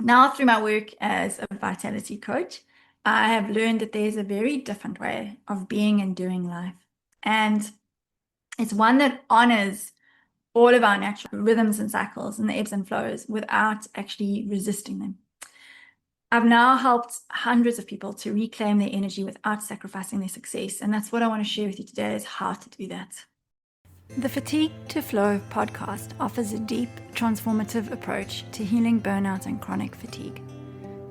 Now, through my work as a vitality coach, I have learned that there's a very different way of being and doing life. And it's one that honors all of our natural rhythms and cycles and the ebbs and flows without actually resisting them. I've now helped hundreds of people to reclaim their energy without sacrificing their success. And that's what I want to share with you today, is how to do that. The Fatigue to Flow podcast offers a deep, transformative approach to healing burnout and chronic fatigue.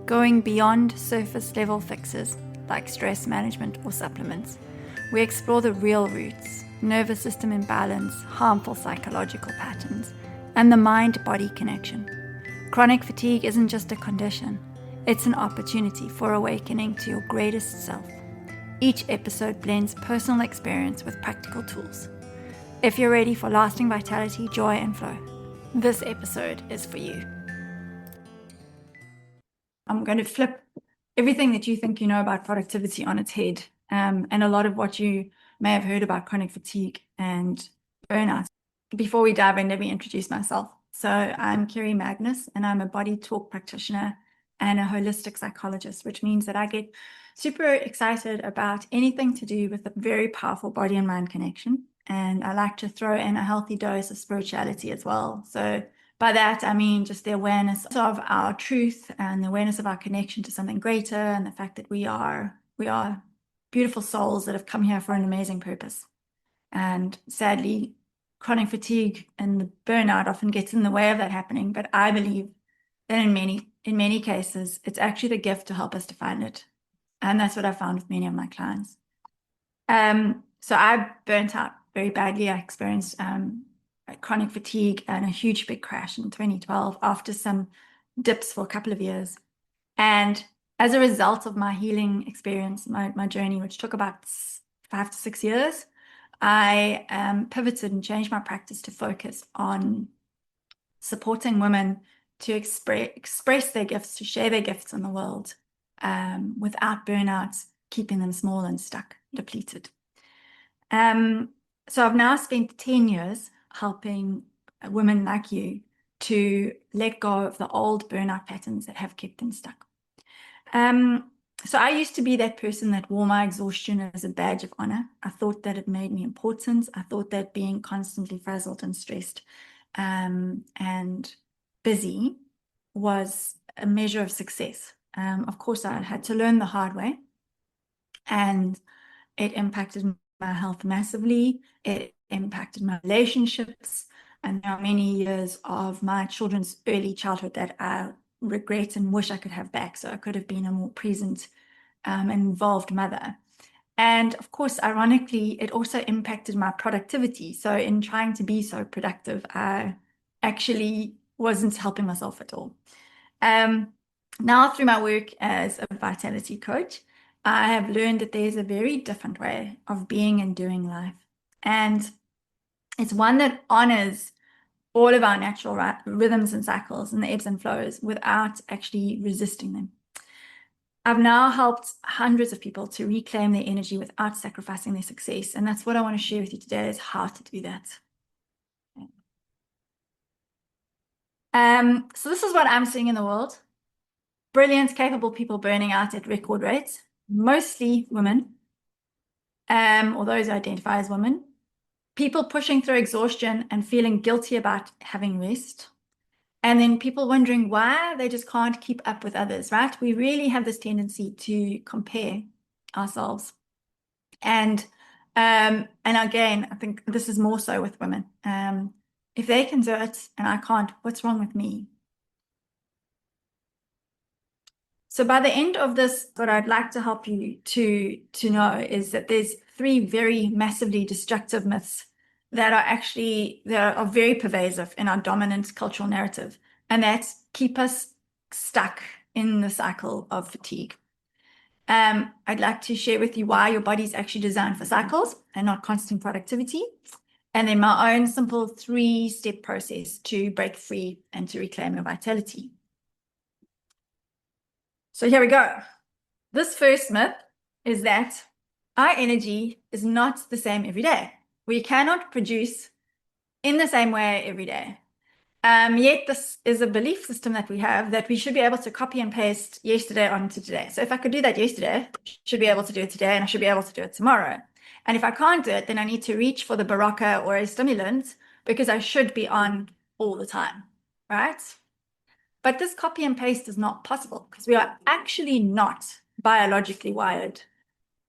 Going beyond surface level fixes like stress management or supplements, we explore the real roots, nervous system imbalance, harmful psychological patterns, and the mind-body connection. Chronic fatigue isn't just a condition, it's an opportunity for awakening to your greatest self. Each episode blends personal experience with practical tools. If you're ready for lasting vitality, joy, and flow, this episode is for you. I'm going to flip everything that you think you know about productivity on its head, and a lot of what you may have heard about chronic fatigue and burnout. Before we dive in, let me introduce myself. So I'm Kerry Magnus, and I'm a body talk practitioner and a holistic psychologist, which means that I get super excited about anything to do with a very powerful body and mind connection. And I like to throw in a healthy dose of spirituality as well. So by that, I mean just the awareness of our truth and the awareness of our connection to something greater, and the fact that we are beautiful souls that have come here for an amazing purpose. And sadly, chronic fatigue and the burnout often gets in the way of that happening. But I believe that in many cases, it's actually the gift to help us to find it. And that's what I found with many of my clients. So I burnt out very badly. I experienced chronic fatigue and a huge big crash in 2012 after some dips for a couple of years. And as a result of my healing experience, my journey, which took about 5 to 6 years, I pivoted and changed my practice to focus on supporting women to express their gifts, to share their gifts in the world, without burnout keeping them small and stuck, depleted. So I've now spent 10 years helping women like you to let go of the old burnout patterns that have kept them stuck. So I used to be that person that wore my exhaustion as a badge of honor. I thought that it made me important. I thought that being constantly frazzled and stressed and busy was a measure of success. Of course, I had to learn the hard way, and it impacted my health massively. It impacted my relationships, and there are many years of my children's early childhood that I regret and wish I could have back, so I could have been a more present and involved mother. And of course, ironically, it also impacted my productivity. So in trying to be so productive, I actually wasn't helping myself at all. Now, through my work as a vitality coach, I have learned that there's a very different way of being and doing life. And it's one that honors all of our natural rhythms and cycles and the ebbs and flows without actually resisting them. I've now helped hundreds of people to reclaim their energy without sacrificing their success. And that's what I want to share with you today, is how to do that. So this is what I'm seeing in the world. Brilliant, capable people burning out at record rates, mostly women, or those who identify as women. People pushing through exhaustion and feeling guilty about having rest. And then people wondering why they just can't keep up with others, right? We really have this tendency to compare ourselves. And again, I think this is more so with women. If they can do it and I can't, what's wrong with me? So by the end of this, what I'd like to help you to know is that there's 3 very massively destructive myths that are very pervasive in our dominant cultural narrative, and that keep us stuck in the cycle of fatigue. I'd like to share with you why your body's actually designed for cycles and not constant productivity, and then my own simple 3-step process to break free and to reclaim your vitality. So here we go. This first myth is that our energy is not the same every day. We cannot produce in the same way every day. Yet this is a belief system that we have that we should be able to copy and paste yesterday onto today. So if I could do that yesterday, I should be able to do it today, and I should be able to do it tomorrow. And if I can't do it, then I need to reach for the Barocca or a stimulant because I should be on all the time, right? But this copy and paste is not possible because we are actually not biologically wired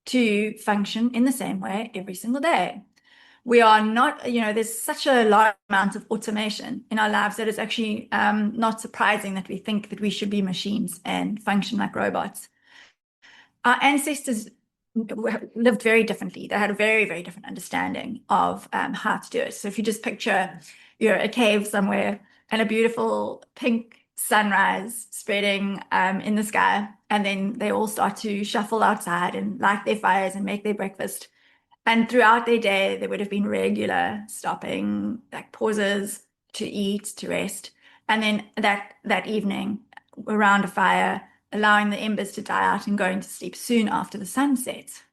to function in the same way every single day. We are not, there's such a large amount of automation in our lives that it's actually not surprising that we think that we should be machines and function like robots. Our ancestors lived very differently. They had a very, very different understanding of how to do it. So if you just picture a cave somewhere and a beautiful pink sunrise spreading in the sky, and then they all start to shuffle outside and light their fires and make their breakfast. And throughout their day, there would have been regular stopping, like pauses to eat, to rest. And then that evening, around a fire, allowing the embers to die out and going to sleep soon after the sun sets.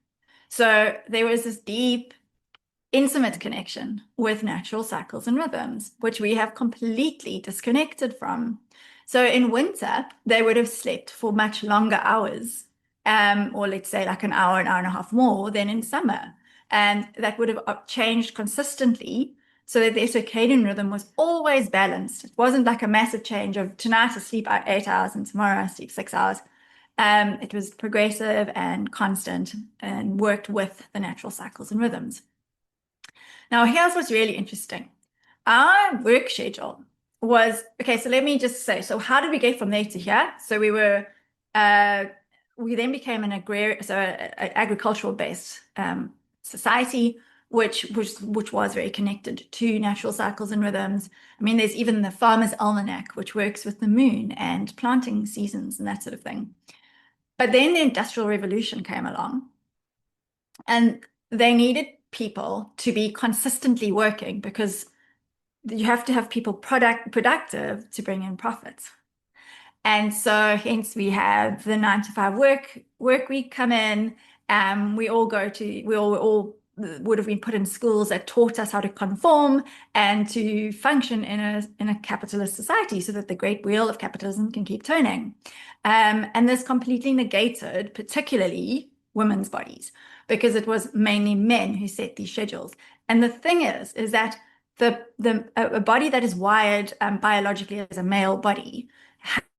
So there was this deep, intimate connection with natural cycles and rhythms, which we have completely disconnected from. So in winter, they would have slept for much longer hours, or let's say like an hour and a half more than in summer. And that would have changed consistently so that their circadian rhythm was always balanced. It wasn't like a massive change of tonight I sleep 8 hours and tomorrow I sleep 6 hours. It was progressive and constant and worked with the natural cycles and rhythms. Now, here's what's really interesting. Our work schedule was, okay, so let me just say, so how did we get from there to here? So we then became an agricultural based society, which was very connected to natural cycles and rhythms. I mean, there's even the Farmer's Almanac, which works with the moon and planting seasons and that sort of thing. But then the Industrial Revolution came along, and they needed people to be consistently working because you have to have people productive to bring in profits. And so hence we have the 9 to 5 work week come in. We all would have been put in schools that taught us how to conform and to function in a capitalist society so that the great wheel of capitalism can keep turning. And this completely negated, particularly women's bodies, because it was mainly men who set these schedules. And the thing is that a body that is wired biologically as a male body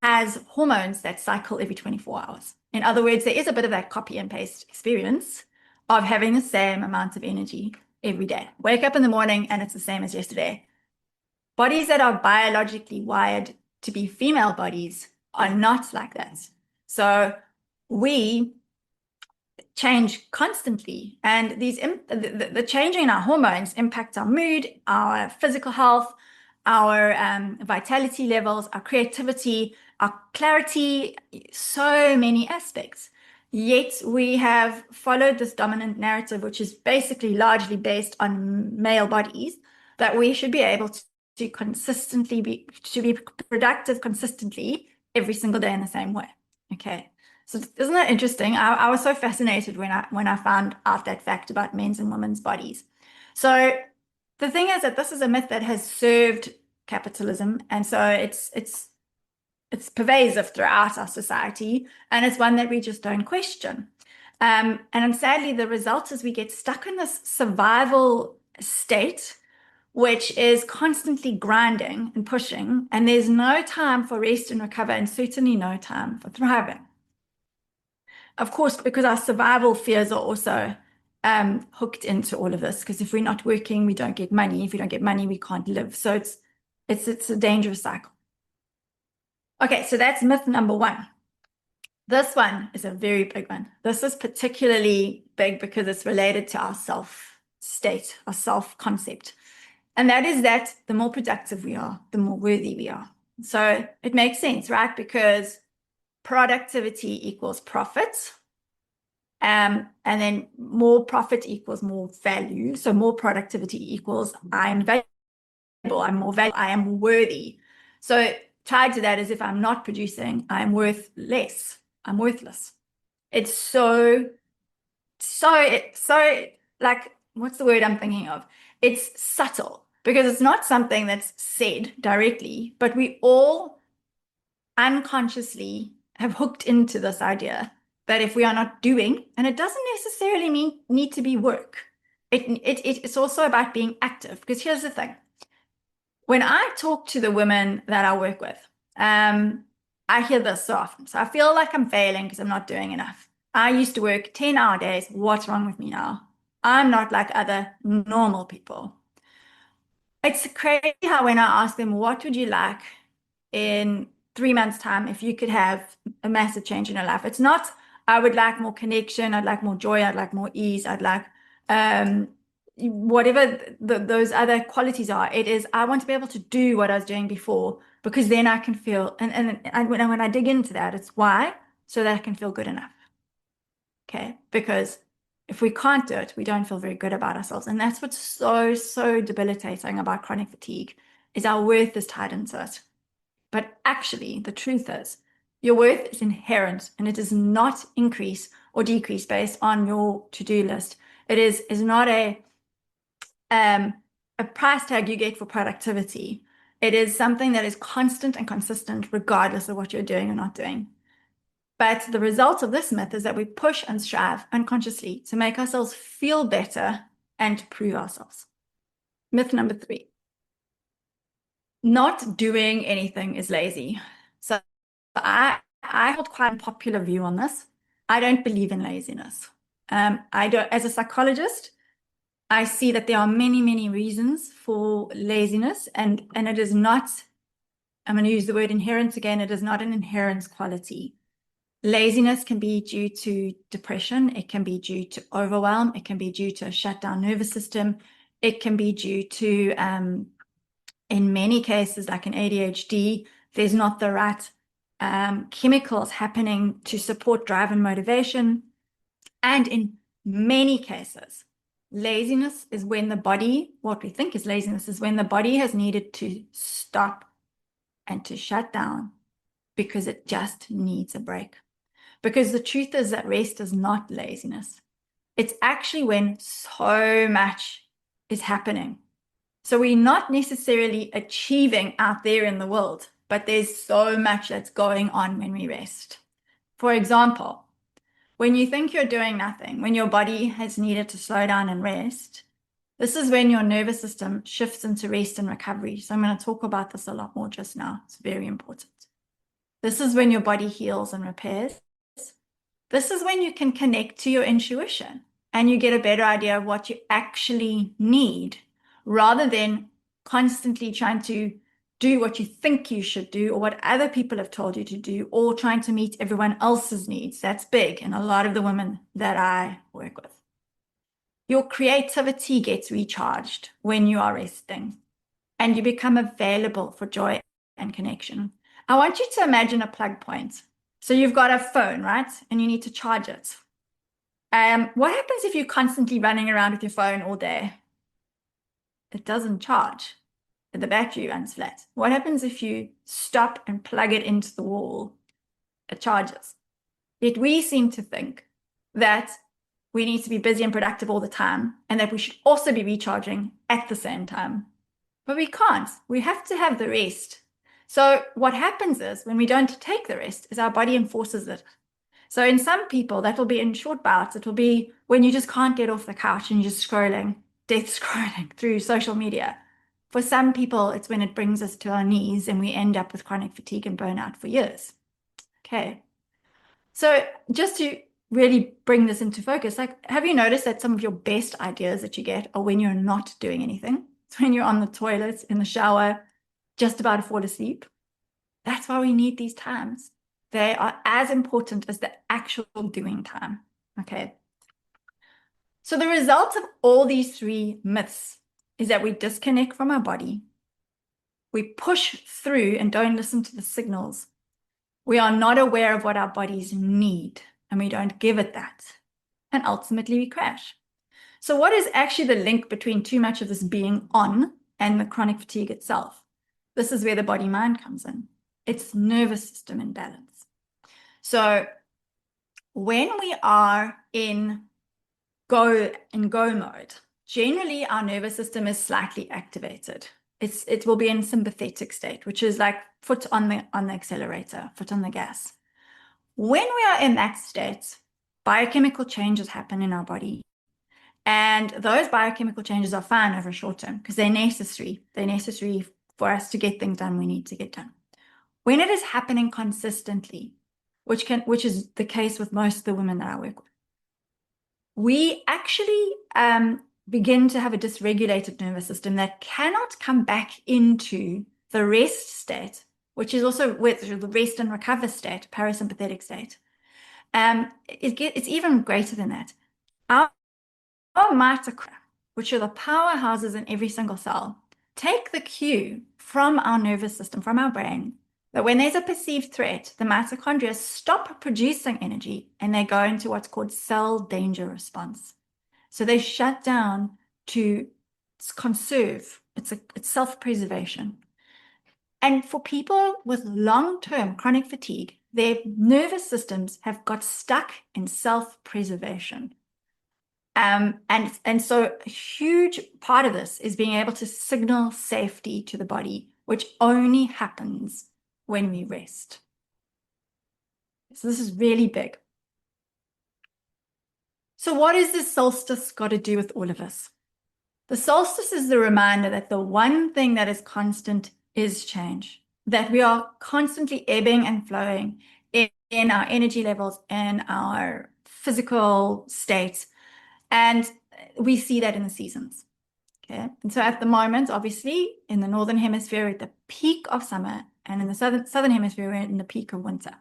has hormones that cycle every 24 hours. In other words, there is a bit of that copy and paste experience of having the same amount of energy every day. Wake up in the morning and it's the same as yesterday. Bodies that are biologically wired to be female bodies are not like that. So we change constantly, and the changing in our hormones impact our mood, our physical health, our vitality levels, our creativity, our clarity, so many aspects. Yet we have followed this dominant narrative, which is basically largely based on male bodies, that we should be able to consistently be productive consistently every single day in the same way. Okay. So isn't that interesting? I was so fascinated when I found out that fact about men's and women's bodies. So the thing is that this is a myth that has served capitalism, and so it's pervasive throughout our society, and it's one that we just don't question. And sadly, the result is we get stuck in this survival state, which is constantly grinding and pushing, and there's no time for rest and recover, and certainly no time for thriving. Of course, because our survival fears are also hooked into all of this, because if we're not working, we don't get money. If we don't get money, we can't live. So it's a dangerous cycle. Okay, so that's myth number 1. This one is a very big one. This is particularly big because it's related to our self-state, our self-concept. And that is that the more productive we are, the more worthy we are. So it makes sense, right? Because productivity equals profit. And then more profit equals more value. So more productivity equals I'm valuable, I'm more valuable, I am worthy. So tied to that is if I'm not producing, I'm worth less, I'm worthless. It's so like, what's the word I'm thinking of? It's subtle. because it's not something that's said directly, but we all unconsciously have hooked into this idea that if we are not doing, and it doesn't necessarily need to be work, it's also about being active. Because here's the thing. When I talk to the women that I work with, I hear this so often. So I feel like I'm failing because I'm not doing enough. I used to work 10-hour days. What's wrong with me now? I'm not like other normal people. It's crazy how when I ask them, what would you like in 3 months' time if you could have a massive change in your life? It's not, I would like more connection, I'd like more joy, I'd like more ease, I'd like whatever those other qualities are. It is, I want to be able to do what I was doing before, because then I can feel, and when I dig into that, it's why? So that I can feel good enough. Okay, because if we can't do it, we don't feel very good about ourselves. And that's what's so debilitating about chronic fatigue, is our worth is tied into it. But actually, the truth is, your worth is inherent, and it does not increase or decrease based on your to-do list. It is not a price tag you get for productivity. It is something that is constant and consistent regardless of what you're doing or not doing. But the result of this myth is that we push and strive unconsciously to make ourselves feel better and to prove ourselves. Myth number 3. Not doing anything is lazy. So I hold quite a popular view on this. I don't believe in laziness. I don't, as a psychologist, I see that there are many reasons for laziness, and it is not, I'm going to use the word inherent again, it is not an inherent quality. Laziness can be due to depression, it can be due to overwhelm, it can be due to a shut down nervous system, it can be due to, in many cases, like in ADHD, there's not the right chemicals happening to support drive and motivation. And in many cases, laziness is when the body, what we think is laziness, is when the body has needed to stop and to shut down because it just needs a break. Because the truth is that rest is not laziness. It's actually when so much is happening. So we're not necessarily achieving out there in the world, but there's so much that's going on when we rest. For example, when you think you're doing nothing, when your body has needed to slow down and rest, this is when your nervous system shifts into rest and recovery. So I'm going to talk about this a lot more just now. It's very important. This is when your body heals and repairs. This is when you can connect to your intuition and you get a better idea of what you actually need, rather than constantly trying to do what you think you should do or what other people have told you to do, or trying to meet everyone else's needs. That's big in a lot of the women that I work with. Your creativity gets recharged when you are resting and you become available for joy and connection. I want you to imagine a plug point. So you've got a phone, right? And you need to charge it. What happens if you're constantly running around with your phone all day? It doesn't charge. The battery runs flat. What happens if you stop and plug it into the wall? It charges. Yet we seem to think that we need to be busy and productive all the time, and that we should also be recharging at the same time. But we can't. We have to have the rest. So what happens is, when we don't take the rest, is our body enforces it. So in some people, that will be in short bouts. It will be when you just can't get off the couch and you're just scrolling, death scrolling through social media. For some people, it's when it brings us to our knees and we end up with chronic fatigue and burnout for years. Okay. So just to really bring this into focus, like, have you noticed that some of your best ideas that you get are when you're not doing anything? It's when you're on the toilet, in the shower, just about to fall asleep. That's why we need these times. They are as important as the actual doing time. Okay. So the result of all these 3 myths is that we disconnect from our body. We push through and don't listen to the signals. We are not aware of what our bodies need, and we don't give it that. And ultimately we crash. So what is actually the link between too much of this being on and the chronic fatigue itself? This is where the body-mind comes in. It's nervous system imbalance. So when we are in go mode, generally our nervous system is slightly activated. It will be in sympathetic state, which is like foot on the accelerator, foot on the gas. When we are in that state, biochemical changes happen in our body. And those biochemical changes are fine over short term because they're necessary. They're necessary for us to get things done we need to get done. When it is happening consistently, which is the case with most of the women that I work with, we actually begin to have a dysregulated nervous system that cannot come back into the rest state, which is also with the rest and recover state, parasympathetic state. It's even greater than that. Our mitochondria, which are the powerhouses in every single cell, take the cue from our nervous system, from our brain, that when there's a perceived threat, the mitochondria stop producing energy and they go into what's called cell danger response. So they shut down to conserve. It's self-preservation. And for people with long-term chronic fatigue, their nervous systems have got stuck in self-preservation. And so a huge part of this is being able to signal safety to the body, which only happens when we rest. So this is really big. So what has the solstice got to do with all of us? The solstice is the reminder that the one thing that is constant is change, that we are constantly ebbing and flowing in our energy levels, in our physical state, and we see that in the seasons. Okay, and so at the moment, obviously, in the northern hemisphere, we're at the peak of summer, and in the southern hemisphere, we're in the peak of winter.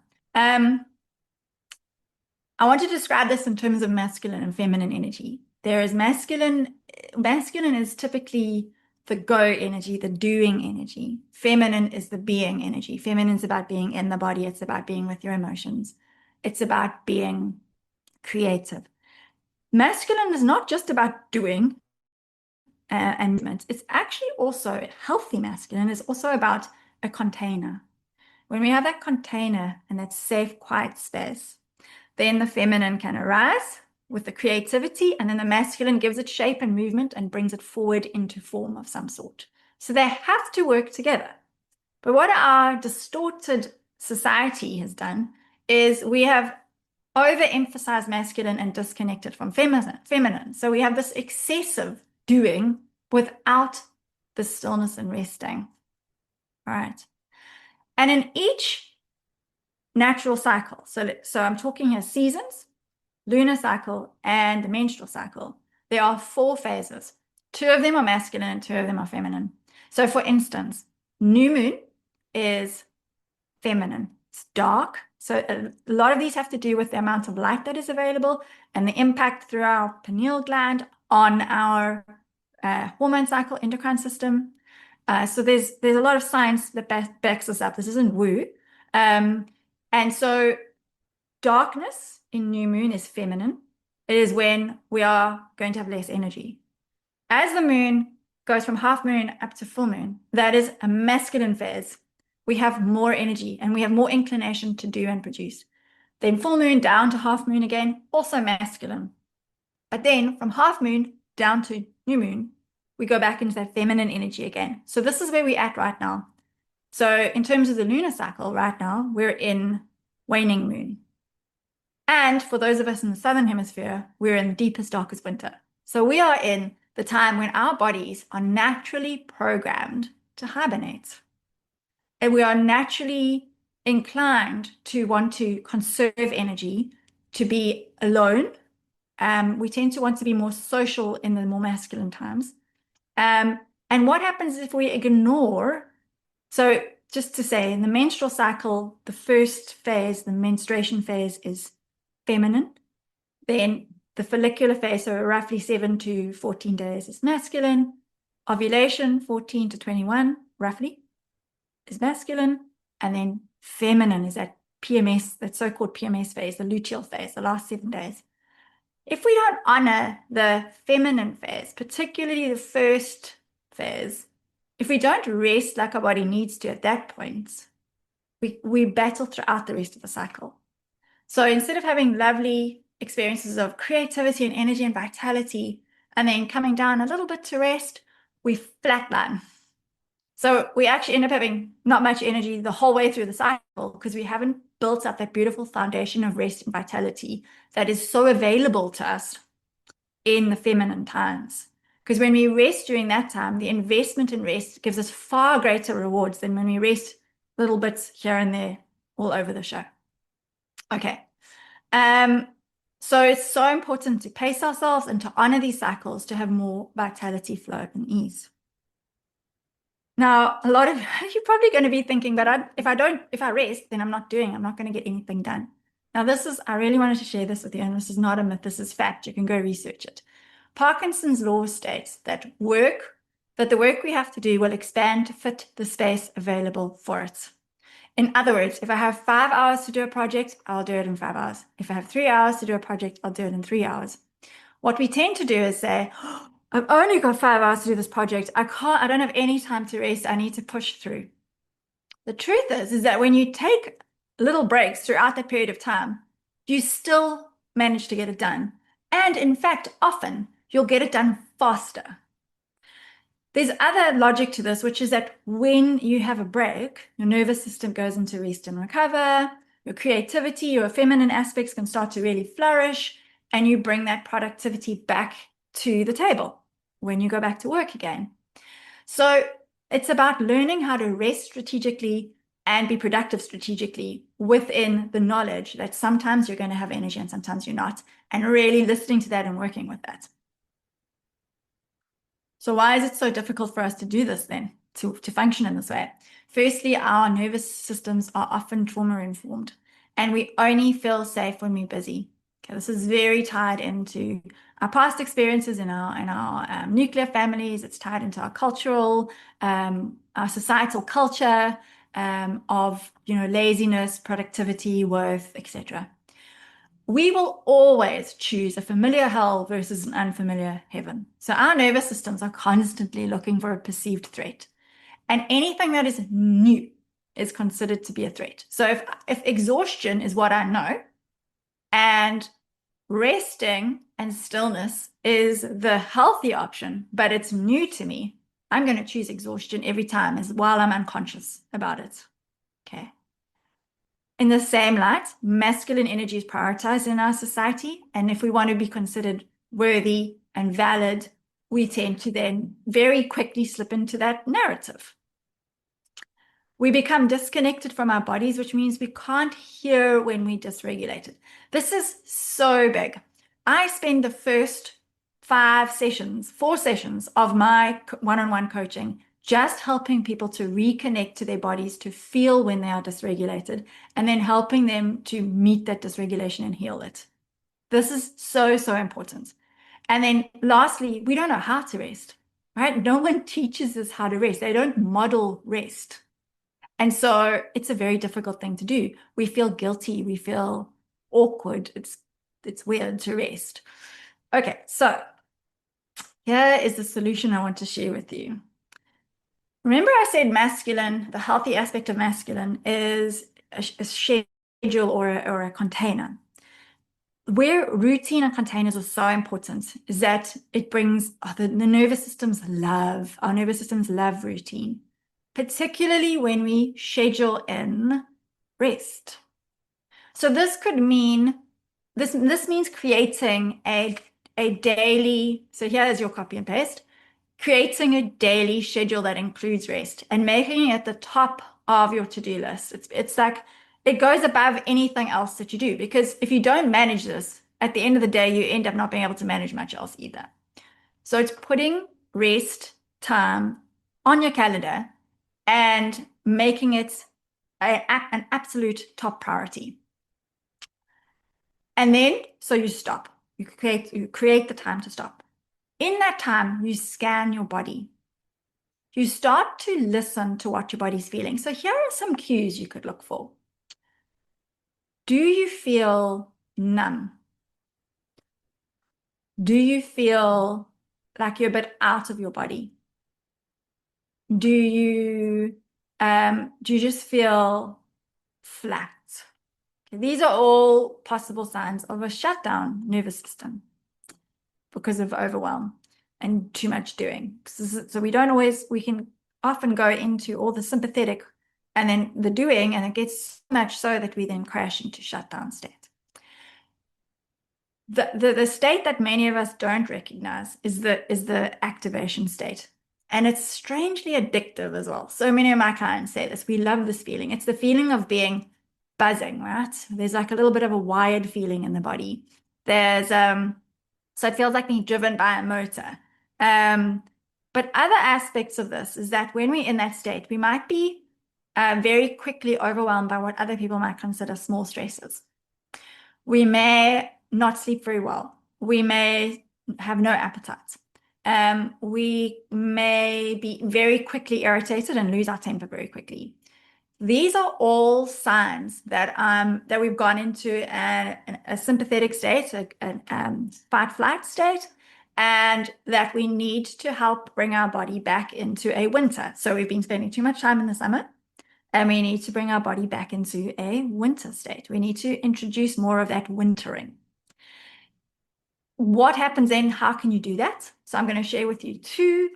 I want to describe this in terms of masculine and feminine energy. There is masculine is typically the go energy, the doing energy. Feminine is the being energy. Feminine is about being in the body. It's about being with your emotions. It's about being creative. Masculine is not just about doing and movement. It's actually also healthy masculine is also about a container. When we have that container and that safe, quiet space, then the feminine can arise with the creativity, and then the masculine gives it shape and movement and brings it forward into form of some sort. So they have to work together. But what our distorted society has done is we have overemphasized masculine and disconnected from feminine. So we have this excessive doing without the stillness and resting. All right. And in each natural cycle, so I'm talking here seasons, lunar cycle, and the menstrual cycle, there are 4 phases. 2 of them are masculine and 2 of them are feminine. So for instance, new moon is feminine. It's dark. So a lot of these have to do with the amount of light that is available and the impact through our pineal gland on our hormone cycle, endocrine system. So there's a lot of science that backs this up. This isn't woo. And so darkness in new moon is feminine. It is when we are going to have less energy. As the moon goes from half moon up to full moon, that is a masculine phase. We have more energy and we have more inclination to do and produce. Then full moon down to half moon again, also masculine. But then from half moon down to new moon, we go back into that feminine energy again. So this is where we're at right now. So in terms of the lunar cycle right now, we're in waning moon. And for those of us in the southern hemisphere, we're in the deepest, darkest winter. So we are in the time when our bodies are naturally programmed to hibernate. And we are naturally inclined to want to conserve energy, to be alone. We tend to want to be more social in the more masculine times. And what happens if we ignore? So just to say, in the menstrual cycle, the first phase, the menstruation phase, is feminine. Then the follicular phase, so roughly 7 to 14 days, is masculine. Ovulation, 14 to 21, roughly, is masculine. And then feminine is that PMS, that so-called PMS phase, the luteal phase, the last 7 days. If we don't honor the feminine phase, particularly the first phase, if we don't rest like our body needs to at that point, we battle throughout the rest of the cycle. So instead of having lovely experiences of creativity and energy and vitality And then coming down a little bit to rest, we flatline. So we actually end up having not much energy the whole way through the cycle because we haven't built up that beautiful foundation of rest and vitality that is so available to us in the feminine times. Because when we rest during that time, the investment in rest gives us far greater rewards than when we rest little bits here and there all over the show. Okay. So it's so important to pace ourselves and to honor these cycles to have more vitality, flow, and ease. Now, a lot of you're probably going to be thinking, but if I rest, then I'm not going to get anything done. Now, I really wanted to share this with you, and this is not a myth, this is fact. You can go research it. Parkinson's law states that the work we have to do will expand to fit the space available for it. In other words, if I have 5 hours to do a project, I'll do it in 5 hours. If I have 3 hours to do a project, I'll do it in 3 hours. What we tend to do is say, oh, I've only got 5 hours to do this project. I don't have any time to rest. I need to push through. The truth is that when you take little breaks throughout that period of time, you still manage to get it done. And in fact, often you'll get it done faster. There's other logic to this, which is that when you have a break, your nervous system goes into rest and recover, your creativity, your feminine aspects can start to really flourish, and you bring that productivity back to the table when you go back to work again. So it's about learning how to rest strategically and be productive strategically within the knowledge that sometimes you're going to have energy and sometimes you're not, and really listening to that and working with that. So why is it so difficult for us to do this then, to function in this way? Firstly, our nervous systems are often trauma-informed, and we only feel safe when we're busy. Okay, this is very tied into our past experiences in our nuclear families. It's tied into our cultural, our societal culture of laziness, productivity, worth, etc. We will always choose a familiar hell versus an unfamiliar heaven. So our nervous systems are constantly looking for a perceived threat. And anything that is new is considered to be a threat. So if exhaustion is what I know, and resting and stillness is the healthy option, but it's new to me, I'm going to choose exhaustion every time while I'm unconscious about it. Okay. In the same light, masculine energy is prioritized in our society. And if we want to be considered worthy and valid, we tend to then very quickly slip into that narrative. We become disconnected from our bodies, which means we can't hear when we're dysregulated. This is so big. I spend the first 4 sessions of my one-on-one coaching just helping people to reconnect to their bodies, to feel when they are dysregulated, and then helping them to meet that dysregulation and heal it. This is so, so important. And then lastly, we don't know how to rest, right? No one teaches us how to rest. They don't model rest. And so it's a very difficult thing to do. We feel guilty. We feel awkward. It's weird to rest. Okay, so here is the solution I want to share with you. Remember I said masculine, the healthy aspect of masculine is a schedule or a container. Where routine and containers are so important is that it brings the nervous systems our nervous systems love routine, particularly when we schedule in rest. So this could mean, this means creating a daily, so here is your copy and paste, creating a daily schedule that includes rest and making it at the top of your to-do list. It's like it goes above anything else that you do, because if you don't manage this, at the end of the day, you end up not being able to manage much else either. So it's putting rest time on your calendar and making it an absolute top priority. And then, so you stop. You create the time to stop. In that time, you scan your body. You start to listen to what your body's feeling. So here are some cues you could look for. Do you feel numb? Do you feel like you're a bit out of your body? Do you just feel flat? Okay, these are all possible signs of a shutdown nervous system because of overwhelm. and too much doing. So we can often go into all the sympathetic and then the doing, and it gets so much so that we then crash into shutdown state. The state that many of us don't recognize is the activation state. And it's strangely addictive as well. So many of my clients say this. We love this feeling. It's the feeling of being buzzing, right? There's like a little bit of a wired feeling in the body. So it feels like being driven by a motor. But other aspects of this is that when we're in that state, we might be very quickly overwhelmed by what other people might consider small stresses. We may not sleep very well. We may have no appetite. We may be very quickly irritated and lose our temper very quickly. These are all signs that we've gone into a sympathetic state, a fight-flight state, and that we need to help bring our body back into a winter. So we've been spending too much time in the summer, and we need to bring our body back into a winter state. We need to introduce more of that wintering. What happens then? How can you do that? So I'm going to share with you two.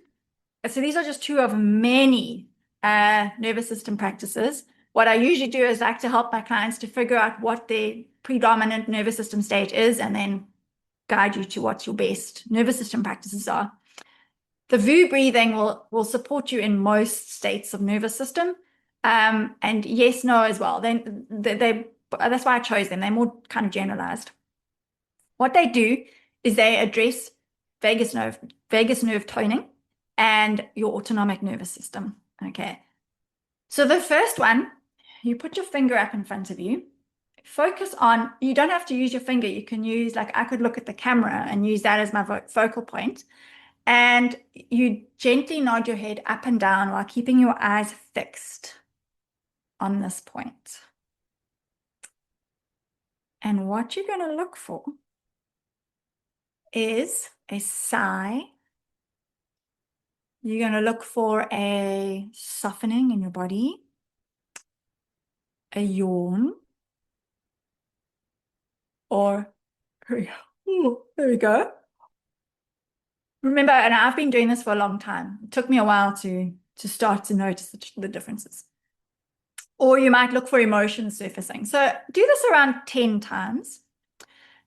So these are just two of many nervous system practices. What I usually do is like to help my clients to figure out what their predominant nervous system state is and then guide you to what your best nervous system practices are. The VU breathing will support you in most states of nervous system. And yes, no as well. That's why I chose them. They're more kind of generalized. What they do is they address vagus nerve toning and your autonomic nervous system. Okay. So the first one, you put your finger up in front of you. Focus on, you don't have to use your finger. You can use, like I could look at the camera and use that as my focal point. And you gently nod your head up and down while keeping your eyes fixed on this point. And what you're going to look for is a sigh. You're going to look for a softening in your body, a yawn, or there we go. Remember, and I've been doing this for a long time. It took me a while to start to notice the differences. Or you might look for emotions surfacing. So do this around 10 times.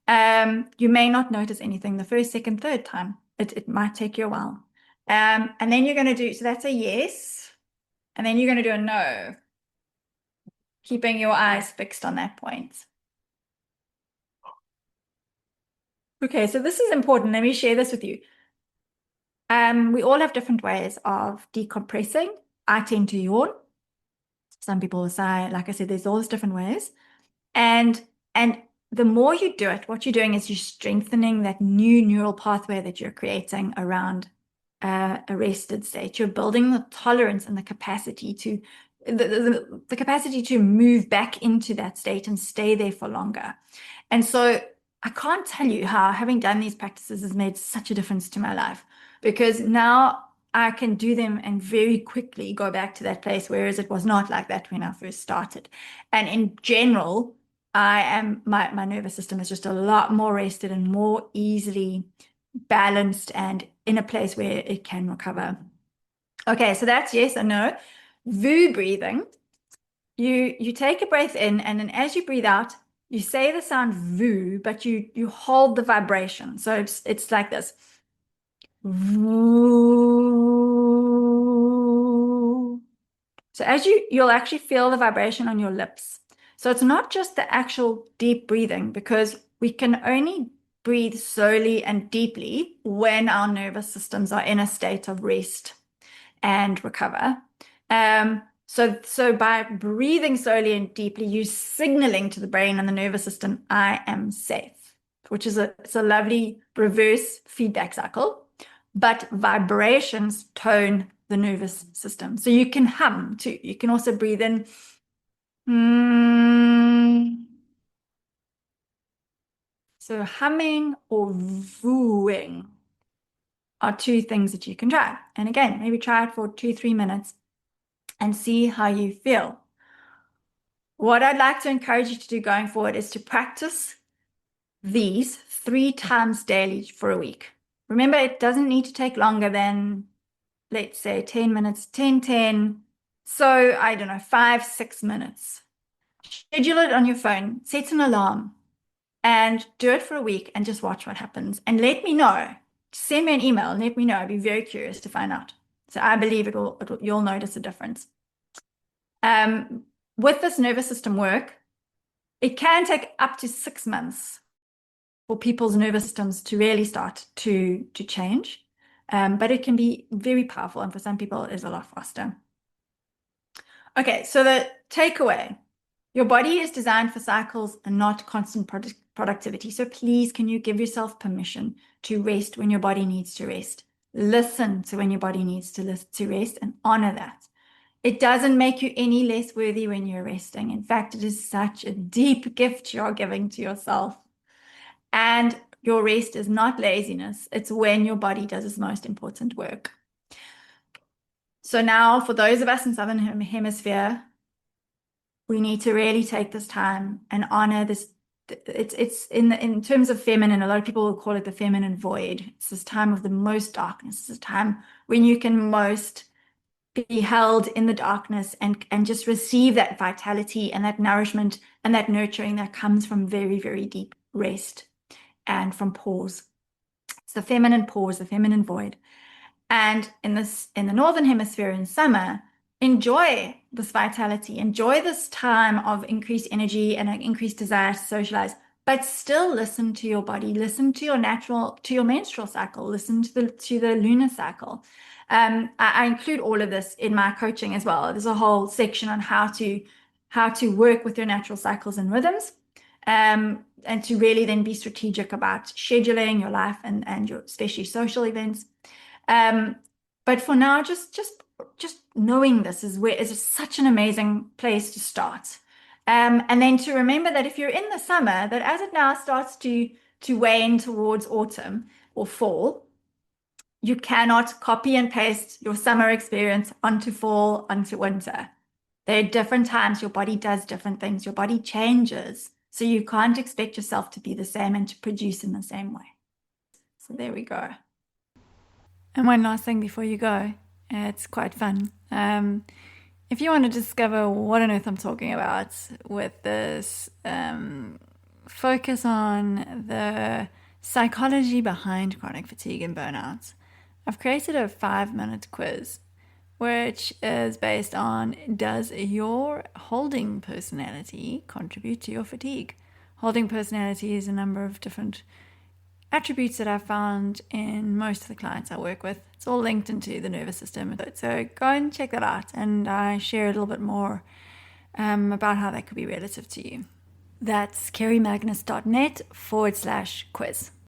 You may not notice anything the first, second, third time. It might take you a while. And then you're going to do, so that's a yes. And then you're going to do a no, keeping your eyes fixed on that point. Okay, so this is important. Let me share this with you. We all have different ways of decompressing. I tend to yawn. Some people will say, like I said, there's all these different ways. And the more you do it, what you're doing is you're strengthening that new neural pathway that you're creating around a rested state. You're building the tolerance and the capacity to the capacity to move back into that state and stay there for longer. And so I can't tell you how having done these practices has made such a difference to my life, because now I can do them and very quickly go back to that place, whereas it was not like that when I first started. And in general, my nervous system is just a lot more rested and more easily balanced and in a place where it can recover. Okay, so that's yes and no. VU breathing, you take a breath in, and then as you breathe out, you say the sound VU, but you hold the vibration. So it's like this. VU. So as you'll actually feel the vibration on your lips. So it's not just the actual deep breathing, because we can only breathe slowly and deeply when our nervous systems are in a state of rest and recover. So by breathing slowly and deeply, you're signaling to the brain and the nervous system, I am safe, which is it's a lovely reverse feedback cycle. But vibrations tone the nervous system. So you can hum too. You can also breathe in. So humming or vooing are two things that you can try. And again, maybe try it for 2-3 minutes and see how you feel. What I'd like to encourage you to do going forward is to practice these 3 times daily for a week. Remember, it doesn't need to take longer than, let's say, 10 minutes, 10, 10. So I don't know, 5, 6 minutes. Schedule it on your phone, set an alarm, and do it for a week and just watch what happens. And let me know. Send me an email and let me know. I'd be very curious to find out. So I believe you'll notice a difference. With this nervous system work, it can take up to 6 months for people's nervous systems to really start to change. But it can be very powerful, and for some people it is a lot faster. Okay, so the takeaway, your body is designed for cycles and not constant productivity. So please, can you give yourself permission to rest when your body needs to rest? Listen to when your body needs to rest and honor that. It doesn't make you any less worthy when you're resting. In fact, it is such a deep gift you're giving to yourself. And your rest is not laziness. It's when your body does its most important work. So now, for those of us in Southern Hemisphere, we need to really take this time and honor this. It's in terms of feminine, a lot of people will call it the feminine void. It's this time of the most darkness. It's this time when you can most be held in the darkness and just receive that vitality and that nourishment and that nurturing that comes from very, very deep rest and from pause. It's the feminine pause, the feminine void. And in the Northern Hemisphere in summer, enjoy this vitality, enjoy this time of increased energy and an increased desire to socialize, but still listen to your body, listen to your menstrual cycle, listen to the lunar cycle. I include all of this in my coaching as well. There's a whole section on how to work with your natural cycles and rhythms, and to really then be strategic about scheduling your life and your especially social events. But for now, just knowing this is such an amazing place to start. And then to remember that if you're in the summer, that as it now starts to wane towards autumn or fall, you cannot copy and paste your summer experience onto fall, onto winter. There are different times your body does different things. Your body changes. So you can't expect yourself to be the same and to produce in the same way. So there we go. And one last thing before you go, it's quite fun. If you want to discover what on earth I'm talking about with this, focus on the psychology behind chronic fatigue and burnout, I've created a 5-minute quiz, which is based on, does your holding personality contribute to your fatigue? Holding personality is a number of different attributes that I've found in most of the clients I work with. It's all linked into the nervous system. So go and check that out, and I share a little bit more about how that could be relative to you. That's kerrymagnus.net/quiz.